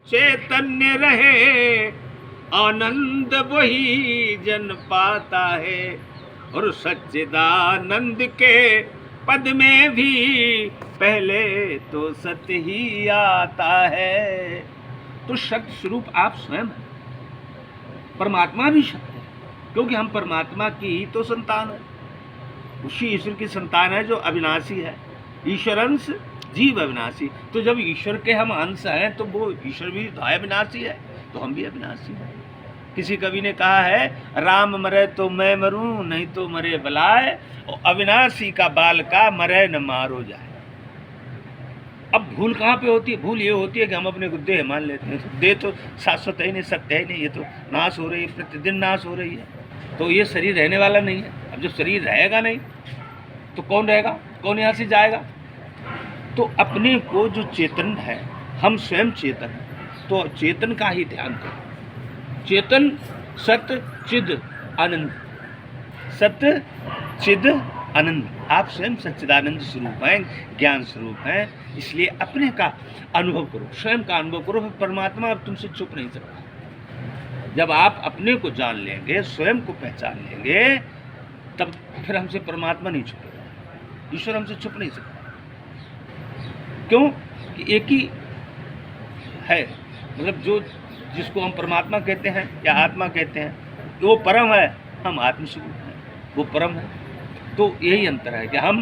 चैतन्य रहे आनंद वही जन पाता है, और सच्चिदानंद के पद में भी पहले तो सत्य ही आता है। तो सत्य स्वरूप आप स्वयं हैं, परमात्मा भी सत्य है, क्योंकि हम परमात्मा की ही तो संतान है, उसी ईश्वर की संतान है जो अविनाशी है। ईश्वर अंश जीव अविनाशी, तो जब ईश्वर के हम अंश हैं तो वो ईश्वर भी तो अविनाशी है, तो हम भी अविनाशी हैं। किसी कवि ने कहा है, राम मरे तो मैं मरूं, नहीं तो मरे बलाए, और अविनाशी का बाल का मरे न मारो जाए। अब भूल कहाँ पे होती है? भूल ये होती है कि हम अपने को देह मान लेते हैं। देह तो शाश्वत है नहीं, सत्य है नहीं, ये तो नाश हो रही है, प्रतिदिन नाश हो रही है, तो ये शरीर रहने वाला नहीं है। अब जब शरीर रहेगा नहीं तो कौन रहेगा, कौन यहाँ से जाएगा? तो अपने को जो चेतन है, हम स्वयं चेतन हैं, तो चेतन का ही ध्यान करें। चेतन सत्य चिद आनंद, सत्य चिद आनंद, आप स्वयं सच्चिदानंद स्वरूप हैं, ज्ञान स्वरूप हैं, इसलिए अपने का अनुभव करो, स्वयं का अनुभव करो। फिर परमात्मा अब तुमसे छुप नहीं सकता। जब आप अपने को जान लेंगे, स्वयं को पहचान लेंगे, तब फिर हमसे परमात्मा नहीं छुपेगा, ईश्वर हमसे छुप नहीं सकता। क्यों कि एक ही है, मतलब जो जिसको हम परमात्मा कहते हैं या आत्मा कहते हैं, वो परम है, हम आत्मस्वरूप हैं, वो परम है। तो यही अंतर है कि हम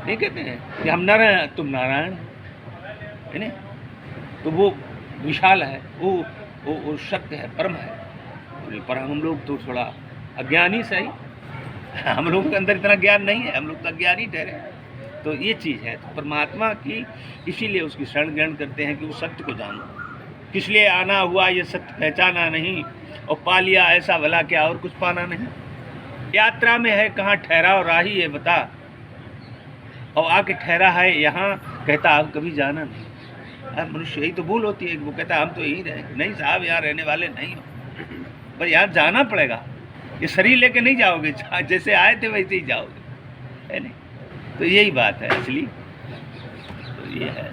नहीं कहते हैं कि हम नर हैं, तुम नारायण है ना, तो वो विशाल है, वो सत्य है, परम है। पर हम लोग तो थोड़ा अज्ञानी सही, हम लोगों के अंदर इतना ज्ञान नहीं है, हम लोग तो अज्ञानी ठहरे। तो ये चीज़ है, तो परमात्मा की इसीलिए उसकी शरण ग्रहण करते हैं कि वो सत्य को जानो। किस लिए आना हुआ ये सत्य पहचाना नहीं, और पा लिया ऐसा भला क्या और कुछ पाना नहीं। यात्रा में है कहाँ ठहराओ राही है बता, और आके ठहरा है यहाँ, कहता आप कभी जाना नहीं। अब मनुष्य यही तो भूल होती है कि वो कहता हम तो यहीं रहेंगे। नहीं साहब, यहाँ रहने वाले नहीं हो, पर यहाँ जाना पड़ेगा। ये शरीर लेके नहीं जाओगे, जैसे आए थे वैसे ही जाओगे, है नहीं। तो यही बात है असली, तो ये है।